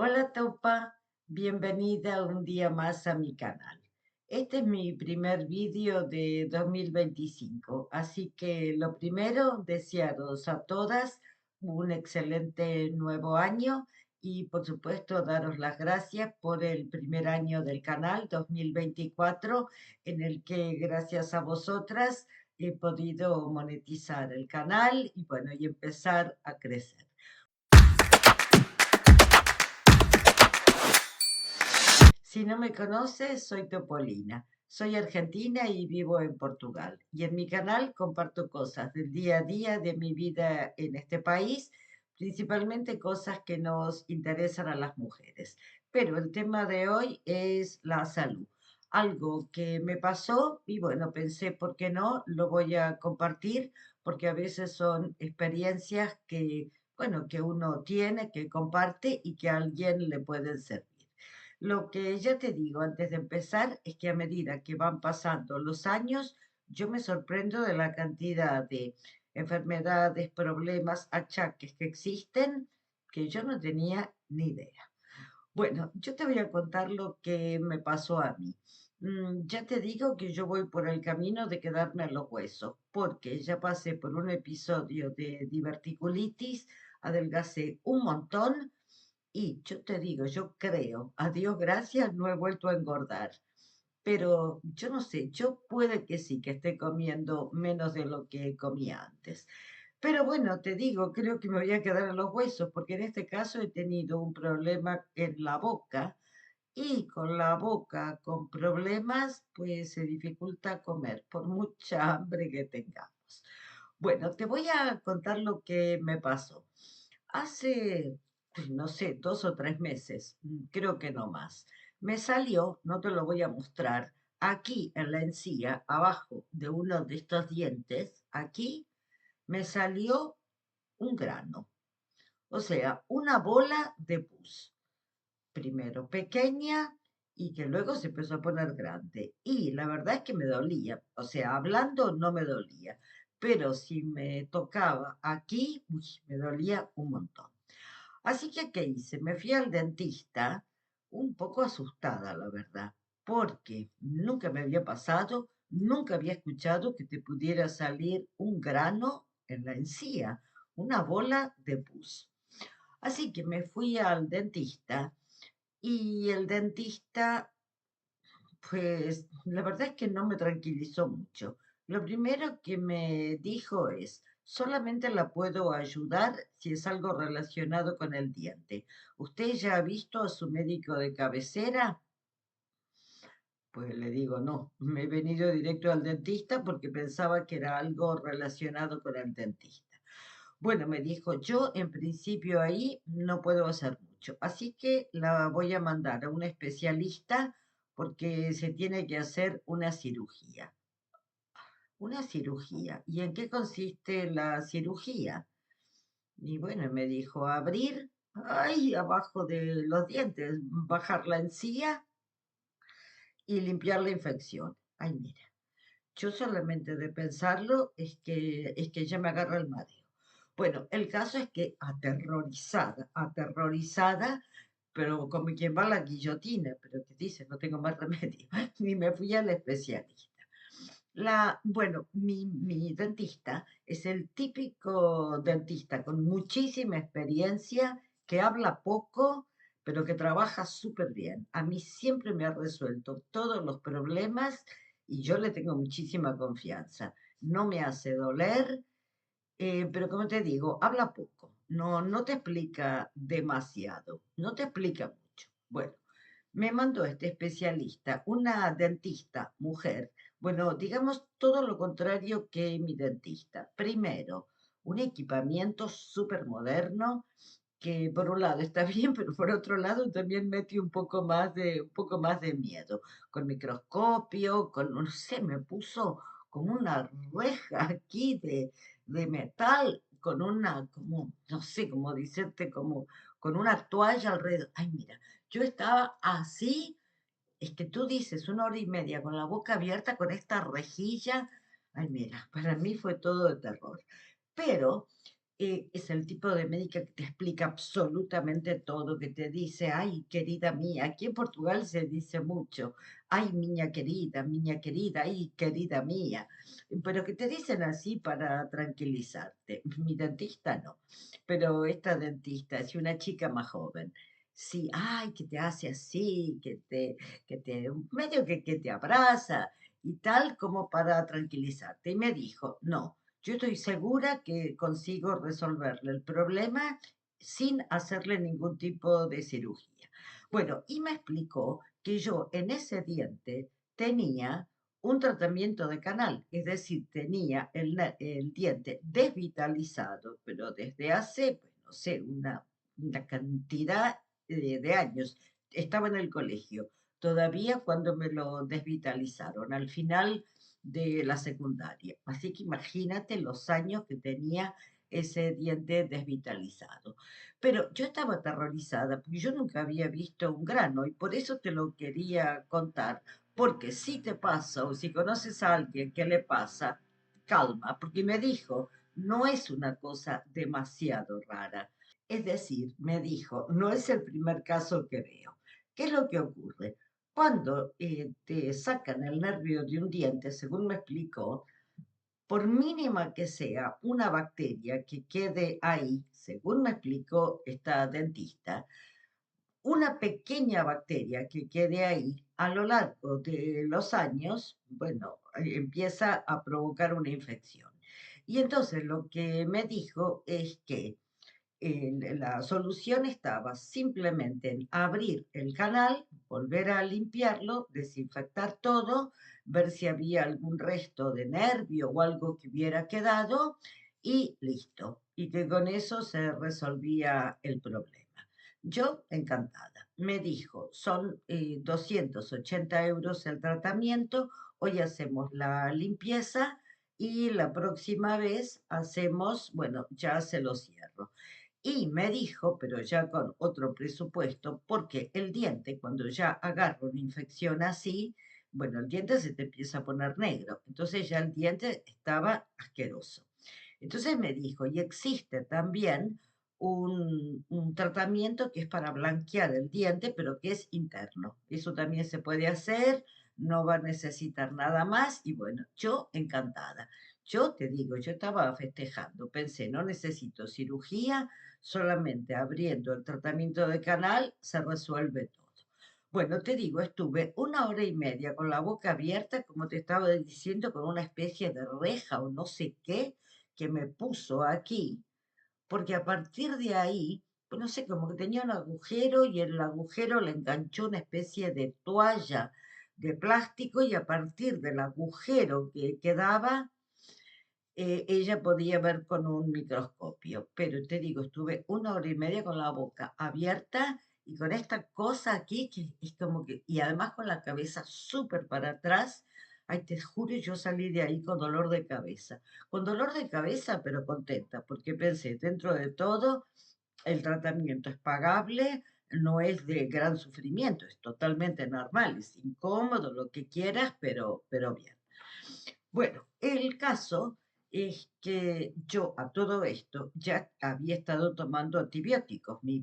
Hola Topa, bienvenida un día más a mi canal. Este es mi primer vídeo de 2025, así que lo primero, desearos a todas un excelente nuevo año y por supuesto daros las gracias por el primer año del canal 2024, en el que gracias a vosotras he podido monetizar el canal y bueno, y empezar a crecer. Si no me conoces, soy Topolina. Soy argentina y vivo en Portugal. Y en mi canal comparto cosas del día a día de mi vida en este país, principalmente cosas que nos interesan a las mujeres. Pero el tema de hoy es la salud. Algo que me pasó y bueno, pensé, ¿por qué no? Lo voy a compartir porque a veces son experiencias que, bueno, que uno tiene, que comparte y que a alguien le pueden servir. Lo que ya te digo antes de empezar es que a medida que van pasando los años, yo me sorprendo de la cantidad de enfermedades, problemas, achaques que existen que yo no tenía ni idea. Bueno, yo te voy a contar lo que me pasó a mí. Ya te digo que yo voy por el camino de quedarme a los huesos, porque ya pasé por un episodio de diverticulitis, adelgacé un montón y yo te digo, yo creo, a Dios gracias, no he vuelto a engordar. Pero yo no sé, yo puede que sí, que esté comiendo menos de lo que comía antes. Pero bueno, te digo, creo que me voy a quedar en los huesos, porque en este caso he tenido un problema en la boca y con la boca con problemas, pues se dificulta comer por mucha hambre que tengamos. Bueno, te voy a contar lo que me pasó. Hace, pues, no sé, 2 o 3 meses, creo que no más, me salió, no te lo voy a mostrar, aquí en la encía, abajo de uno de estos dientes, aquí me salió un grano, o sea, una bola de pus, primero pequeña y que luego se empezó a poner grande. Y la verdad es que me dolía, o sea, hablando no me dolía, pero si me tocaba aquí, uy, me dolía un montón. Así que, ¿qué hice? Me fui al dentista un poco asustada, la verdad, porque nunca me había pasado, nunca había escuchado que te pudiera salir un grano en la encía, una bola de pus. Así que me fui al dentista y el dentista, pues la verdad es que no me tranquilizó mucho. Lo primero que me dijo es, solamente la puedo ayudar si es algo relacionado con el diente. ¿Usted ya ha visto a su médico de cabecera? Pues le digo, no, me he venido directo al dentista porque pensaba que era algo relacionado con el dentista. Bueno, me dijo, yo en principio ahí no puedo hacer mucho, así que la voy a mandar a un especialista porque se tiene que hacer una cirugía. Una cirugía. ¿Y en qué consiste la cirugía? Y bueno, me dijo, abrir ahí abajo de los dientes, bajar la encía y limpiar la infección. Ay, mira, yo solamente de pensarlo es que ya me agarra el mareo. Bueno, el caso es que aterrorizada, aterrorizada, pero como quien va a la guillotina, pero te dice, no tengo más remedio, y me fui al especialista. Bueno, mi dentista es el típico dentista con muchísima experiencia, que habla poco, pero que trabaja súper bien. A mí siempre me ha resuelto todos los problemas y yo le tengo muchísima confianza. No me hace doler, pero como te digo, habla poco. No, no te explica demasiado, no te explica mucho. Bueno, me mandó este especialista, una dentista, mujer. Bueno, digamos todo lo contrario que mi dentista. Primero, un equipamiento súper moderno que por un lado está bien, pero por otro lado también mete un poco más de miedo. Con microscopio, con, no sé, me puso como una reja aquí de metal, con una, como, no sé cómo decirte, como con una toalla alrededor. Ay, mira, yo estaba así, es que tú dices 1 hora y media con la boca abierta con esta rejilla. Ay, mira, para mí fue todo de terror. Pero es el tipo de médica que te explica absolutamente todo, que te dice, ay, querida mía, aquí en Portugal se dice mucho, ay, miña querida, ay, querida mía, pero que te dicen así para tranquilizarte. Mi dentista no, pero esta dentista es una chica más joven. Sí, ay, que te hace así, medio que te abraza y tal como para tranquilizarte. Y me dijo, no. Yo estoy segura que consigo resolverle el problema sin hacerle ningún tipo de cirugía. Bueno, y me explicó que yo en ese diente tenía un tratamiento de canal, es decir, tenía el diente desvitalizado, pero desde hace, pues, no sé, una cantidad de años. Estaba en el colegio, todavía cuando me lo desvitalizaron. Al final de la secundaria. Así que imagínate los años que tenía ese diente desvitalizado. Pero yo estaba aterrorizada porque yo nunca había visto un grano y por eso te lo quería contar. Porque si te pasa o si conoces a alguien que le pasa, calma, porque me dijo, no es una cosa demasiado rara. Es decir, me dijo, no es el primer caso que veo. ¿Qué es lo que ocurre? Cuando te sacan el nervio de un diente, según me explicó, por mínima que sea una bacteria que quede ahí, según me explicó esta dentista, una pequeña bacteria que quede ahí a lo largo de los años, bueno, empieza a provocar una infección. Y entonces lo que me dijo es que la solución estaba simplemente en abrir el canal, volver a limpiarlo, desinfectar todo, ver si había algún resto de nervio o algo que hubiera quedado y listo. Y que con eso se resolvía el problema. Yo encantada. Me dijo, son 280 € el tratamiento, hoy hacemos la limpieza y la próxima vez hacemos, bueno, ya se lo cierro. Y me dijo, pero ya con otro presupuesto, porque el diente, cuando ya agarra una infección así, bueno, el diente se te empieza a poner negro. Entonces ya el diente estaba asqueroso. Entonces me dijo, y existe también un tratamiento que es para blanquear el diente, pero que es interno. Eso también se puede hacer, no va a necesitar nada más. Y bueno, yo encantada. Yo te digo, yo estaba festejando, pensé, no necesito cirugía, solamente abriendo el tratamiento de canal se resuelve todo. Bueno, te digo, estuve 1 hora y media con la boca abierta, como te estaba diciendo, con una especie de reja o no sé qué que me puso aquí, porque a partir de ahí, pues no sé, como que tenía un agujero y en el agujero le enganchó una especie de toalla de plástico y a partir del agujero que quedaba ella podía ver con un microscopio, pero te digo, estuve 1 hora y media con la boca abierta y con esta cosa aquí, que es como que, y además con la cabeza súper para atrás, ay, te juro, yo salí de ahí con dolor de cabeza, pero contenta, porque pensé, dentro de todo, el tratamiento es pagable, no es de gran sufrimiento, es totalmente normal, es incómodo, lo que quieras, pero bien. Bueno, el caso es que yo a todo esto ya había estado tomando antibióticos. Mi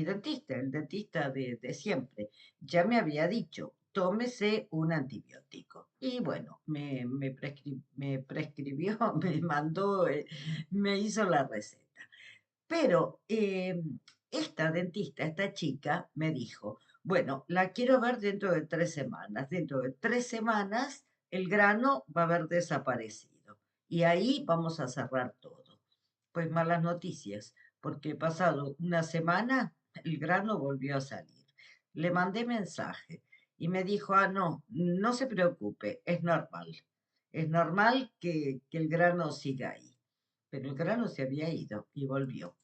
dentista, el dentista de siempre, ya me había dicho, tómese un antibiótico. Y bueno, me prescribió, me mandó, me hizo la receta. Pero esta dentista, esta chica, me dijo, bueno, la quiero ver dentro de 3 semanas. Dentro de 3 semanas el grano va a haber desaparecido y ahí vamos a cerrar todo. Pues malas noticias, porque pasado una semana el grano volvió a salir. Le mandé mensaje y me dijo, ah, no, no se preocupe, es normal. Es normal que el grano siga ahí. Pero el grano se había ido y volvió.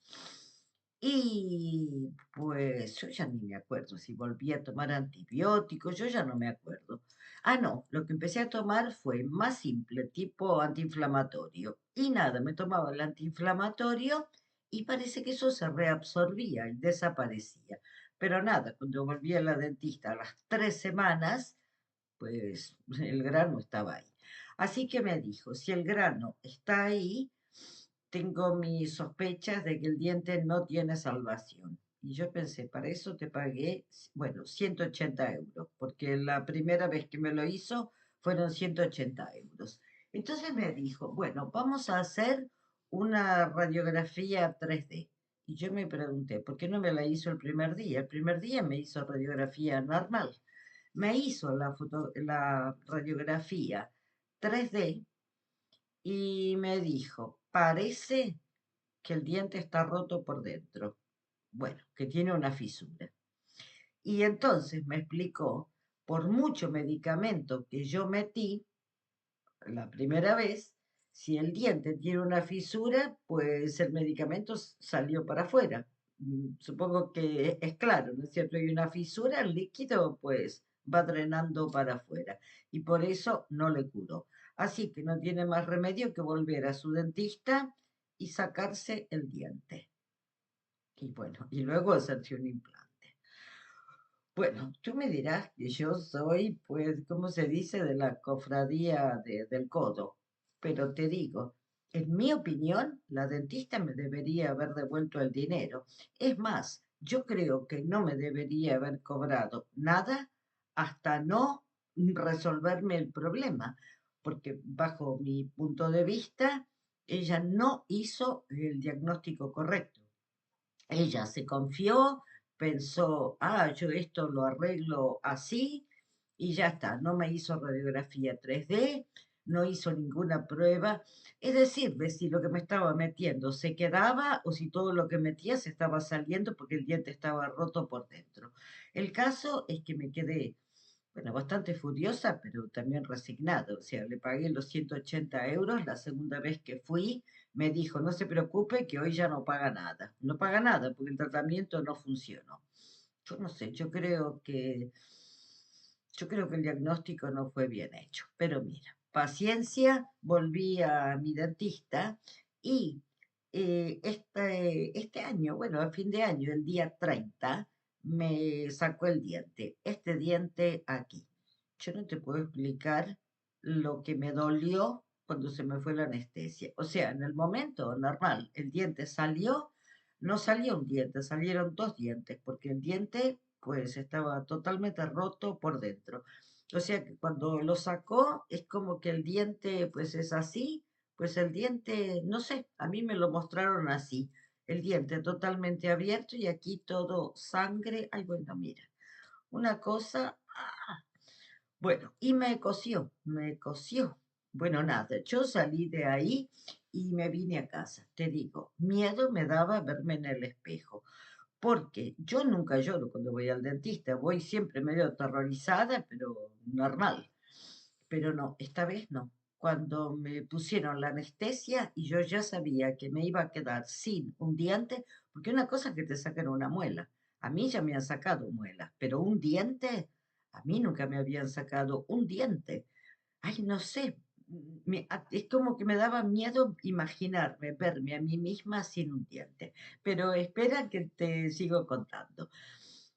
Y pues yo ya ni me acuerdo si volví a tomar antibióticos, yo ya no me acuerdo. Ah, no, lo que empecé a tomar fue más simple, tipo antiinflamatorio. Y nada, me tomaba el antiinflamatorio y parece que eso se reabsorbía y desaparecía. Pero nada, cuando volví a la dentista a las 3 semanas, pues el grano estaba ahí. Así que me dijo, si el grano está ahí, tengo mis sospechas de que el diente no tiene salvación. Y yo pensé, para eso te pagué, bueno, 180 euros, porque la primera vez que me lo hizo fueron 180 euros. Entonces me dijo, bueno, vamos a hacer una radiografía 3D. Y yo me pregunté, ¿por qué no me la hizo el primer día? El primer día me hizo radiografía normal. Me hizo la radiografía 3D y me dijo, parece que el diente está roto por dentro. Bueno, que tiene una fisura. Y entonces me explicó, por mucho medicamento que yo metí la primera vez, si el diente tiene una fisura, pues el medicamento salió para afuera. Supongo que es claro, ¿no es cierto? Hay una fisura, el líquido pues va drenando para afuera y por eso no le curó. Así que no tiene más remedio que volver a su dentista y sacarse el diente. Y bueno, y luego hacerse un implante. Bueno, tú me dirás que yo soy, pues, ¿cómo se dice? De la cofradía del codo. Pero te digo, en mi opinión, la dentista me debería haber devuelto el dinero. Es más, yo creo que no me debería haber cobrado nada hasta no resolverme el problema, porque bajo mi punto de vista, ella no hizo el diagnóstico correcto. Ella se confió, pensó, yo esto lo arreglo así y ya está. No me hizo radiografía 3D, no hizo ninguna prueba. Es decir, de si lo que me estaba metiendo se quedaba o si todo lo que metía se estaba saliendo porque el diente estaba roto por dentro. El caso es que me quedé, bueno, bastante furiosa, pero también resignada. O sea, le pagué los 180 euros. La segunda vez que fui, me dijo, no se preocupe, que hoy ya no paga nada. No paga nada porque el tratamiento no funcionó. Yo no sé, yo creo que el diagnóstico no fue bien hecho. Pero mira, paciencia, volví a mi dentista y este año, bueno, a fin de año, el día 30 me sacó el diente, este diente aquí. Yo no te puedo explicar lo que me dolió cuando se me fue la anestesia. O sea, en el momento normal, el diente salió, no salió un diente, salieron dos dientes, porque el diente pues estaba totalmente roto por dentro. O sea que cuando lo sacó es como que el diente pues es así, pues el diente, no sé, a mí me lo mostraron así, el diente totalmente abierto y aquí todo sangre. Ay, bueno, mira, una cosa, bueno, y me cosió, me cosió. Bueno, nada, yo salí de ahí y me vine a casa. Te digo, miedo me daba verme en el espejo, porque yo nunca lloro cuando voy al dentista, voy siempre medio aterrorizada, pero normal. Pero no, esta vez no. Cuando me pusieron la anestesia y yo ya sabía que me iba a quedar sin un diente, porque una cosa es que te sacan una muela, a mí ya me han sacado muelas, pero un diente, a mí nunca me habían sacado un diente. Ay, no sé, es como que me daba miedo imaginarme, verme a mí misma sin un diente. Pero espera que te sigo contando.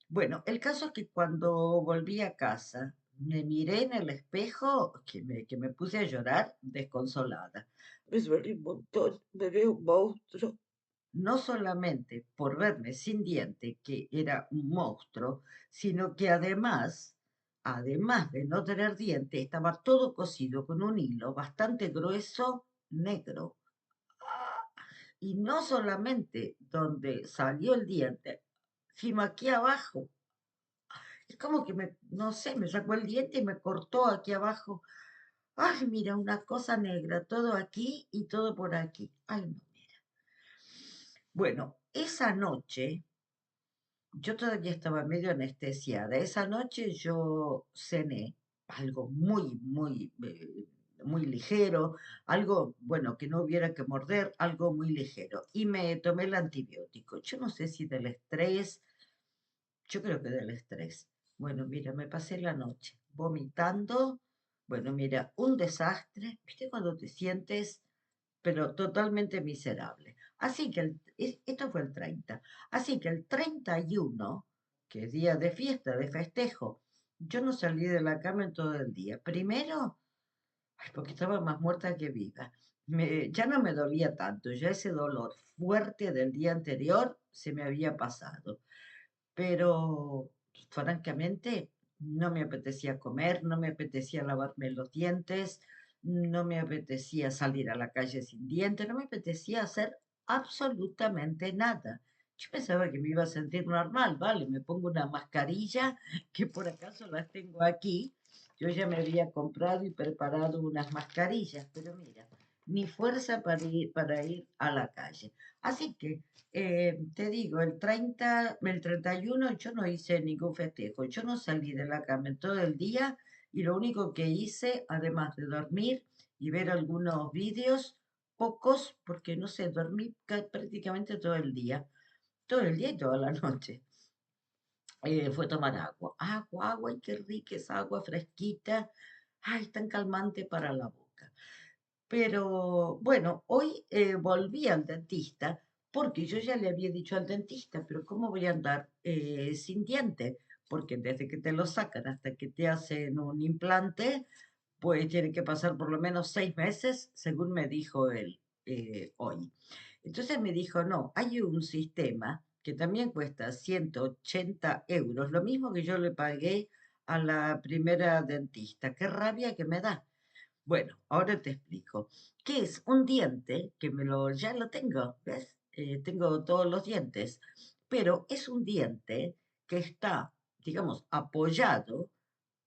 Bueno, el caso es que cuando volví a casa, me miré en el espejo, que me puse a llorar desconsolada. Me duele un montón, me veo un monstruo. No solamente por verme sin diente, que era un monstruo, sino que además de no tener diente, estaba todo cosido con un hilo bastante grueso negro. Y no solamente donde salió el diente, sino aquí abajo. Es como que no sé, me sacó el diente y me cortó aquí abajo. Ay, mira, una cosa negra, todo aquí y todo por aquí. Ay, no, mira. Bueno, esa noche yo todavía estaba medio anestesiada. Esa noche yo cené algo muy ligero, algo, bueno, que no hubiera que morder, algo muy ligero. Y me tomé el antibiótico. Yo no sé si del estrés, yo creo que del estrés. Bueno, mira, me pasé la noche vomitando. Bueno, mira, un desastre. ¿Viste cuando te sientes, pero totalmente miserable? Así que esto fue el 30. Así que el 31, que es día de fiesta, de festejo, yo no salí de la cama en todo el día. Primero, ay, porque estaba más muerta que viva. ya no me dolía tanto, ya ese dolor fuerte del día anterior se me había pasado, pero francamente no me apetecía comer, no me apetecía lavarme los dientes, no me apetecía salir a la calle sin dientes, no me apetecía hacer absolutamente nada. Yo pensaba que me iba a sentir normal, vale, me pongo una mascarilla, que por acaso las tengo aquí. Yo ya me había comprado y preparado unas mascarillas, pero mira, ni fuerza para ir a la calle. Así que te digo, el 31 yo no hice ningún festejo, yo no salí de la cama en todo el día y lo único que hice, además de dormir y ver algunos vídeos, pocos, porque no sé, dormí prácticamente todo el día y toda la noche. Fue tomar agua, agua, agua, y qué rica esa agua fresquita, ay, tan calmante para la boca. Pero bueno, hoy volví al dentista porque yo ya le había dicho al dentista, pero ¿cómo voy a andar sin diente? Porque desde que te lo sacan hasta que te hacen un implante, pues tiene que pasar por lo menos 6 meses, según me dijo él hoy. Entonces me dijo, no, hay un sistema que también cuesta 180 euros, lo mismo que yo le pagué a la primera dentista. Qué rabia que me da. Bueno, ahora te explico. ¿Qué es un diente? Que ya lo tengo, ¿ves? Tengo todos los dientes, pero es un diente que está, digamos, apoyado,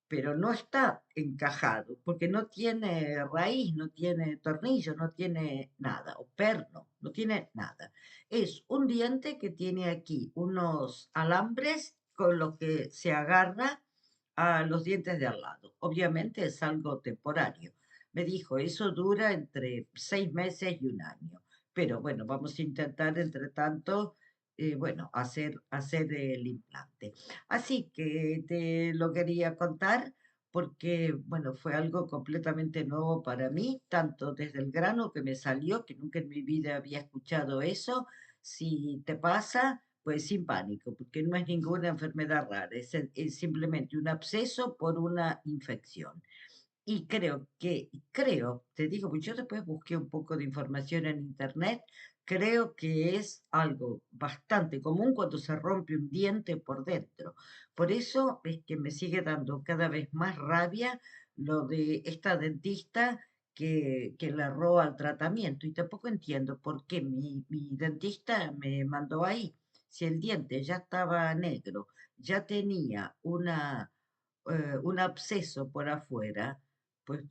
pero no está encajado, porque no tiene raíz, no tiene tornillo, no tiene nada, o perno, no tiene nada. Es un diente que tiene aquí unos alambres con los que se agarra a los dientes de al lado. Obviamente es algo temporario. Me dijo, eso dura entre 6 meses y un año. Pero bueno, vamos a intentar, entre tanto, bueno, hacer el implante. Así que te lo quería contar porque, bueno, fue algo completamente nuevo para mí, tanto desde el grano que me salió, que nunca en mi vida había escuchado eso. Si te pasa, pues sin pánico, porque no es ninguna enfermedad rara, es simplemente un absceso por una infección. Y te digo, pues yo después busqué un poco de información en internet, creo que es algo bastante común cuando se rompe un diente por dentro. Por eso es que me sigue dando cada vez más rabia lo de esta dentista que le erró al tratamiento. Y tampoco entiendo por qué mi dentista me mandó ahí. Si el diente ya estaba negro, ya tenía un absceso por afuera, pues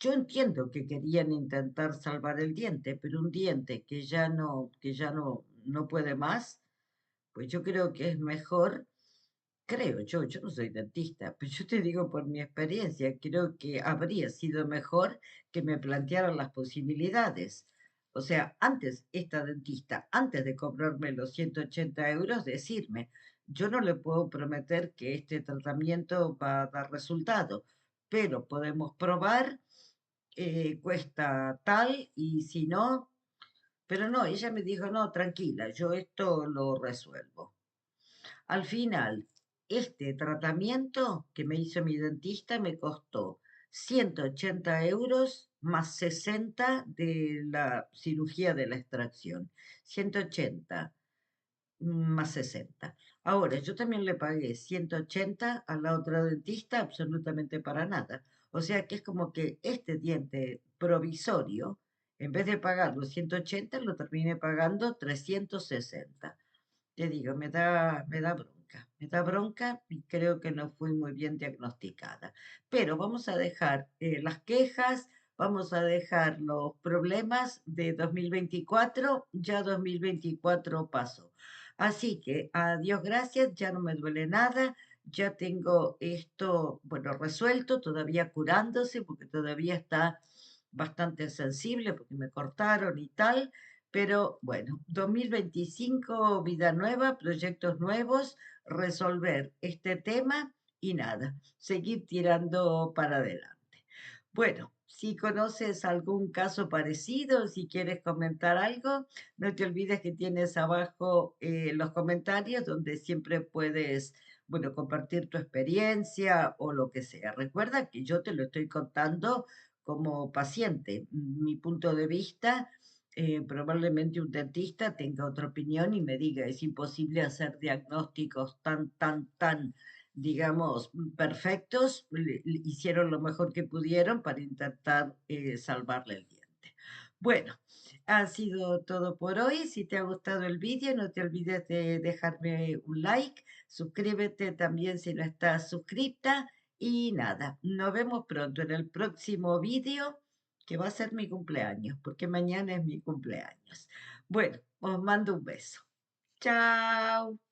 yo entiendo que querían intentar salvar el diente, pero un diente que ya no puede más, pues yo creo que es mejor, creo yo no soy dentista, pero yo te digo por mi experiencia, creo que habría sido mejor que me plantearan las posibilidades. O sea, antes, esta dentista, antes de cobrarme los 180 euros, decirme, yo no le puedo prometer que este tratamiento va a dar resultado, pero podemos probar, cuesta tal y si no, pero no, ella me dijo, no, tranquila, yo esto lo resuelvo. Al final, este tratamiento que me hizo mi dentista me costó 180 euros más 60 de la cirugía de la extracción. 180 más 60. Ahora, yo también le pagué 180 a la otra dentista absolutamente para nada. O sea que es como que este diente provisorio, en vez de pagar los 180, lo terminé pagando 360. Te digo, me da bronca y creo que no fui muy bien diagnosticada. Pero vamos a dejar las quejas, vamos a dejar los problemas de 2024, ya 2024 pasó. Así que, a Dios gracias, ya no me duele nada, ya tengo esto, bueno, resuelto, todavía curándose, porque todavía está bastante sensible, porque me cortaron y tal, pero bueno, 2025, vida nueva, proyectos nuevos, resolver este tema y nada, seguir tirando para adelante. Bueno, si conoces algún caso parecido, si quieres comentar algo, no te olvides que tienes abajo los comentarios donde siempre puedes, bueno, compartir tu experiencia o lo que sea. Recuerda que yo te lo estoy contando como paciente. Mi punto de vista, probablemente un dentista tenga otra opinión y me diga, es imposible hacer diagnósticos tan, digamos, perfectos. Hicieron lo mejor que pudieron para intentar salvarle el diente. Bueno, ha sido todo por hoy. Si te ha gustado el vídeo, no te olvides de dejarme un like. Suscríbete también si no estás suscripta. Y nada, nos vemos pronto en el próximo vídeo, que va a ser mi cumpleaños, porque mañana es mi cumpleaños. Bueno, os mando un beso. Chao.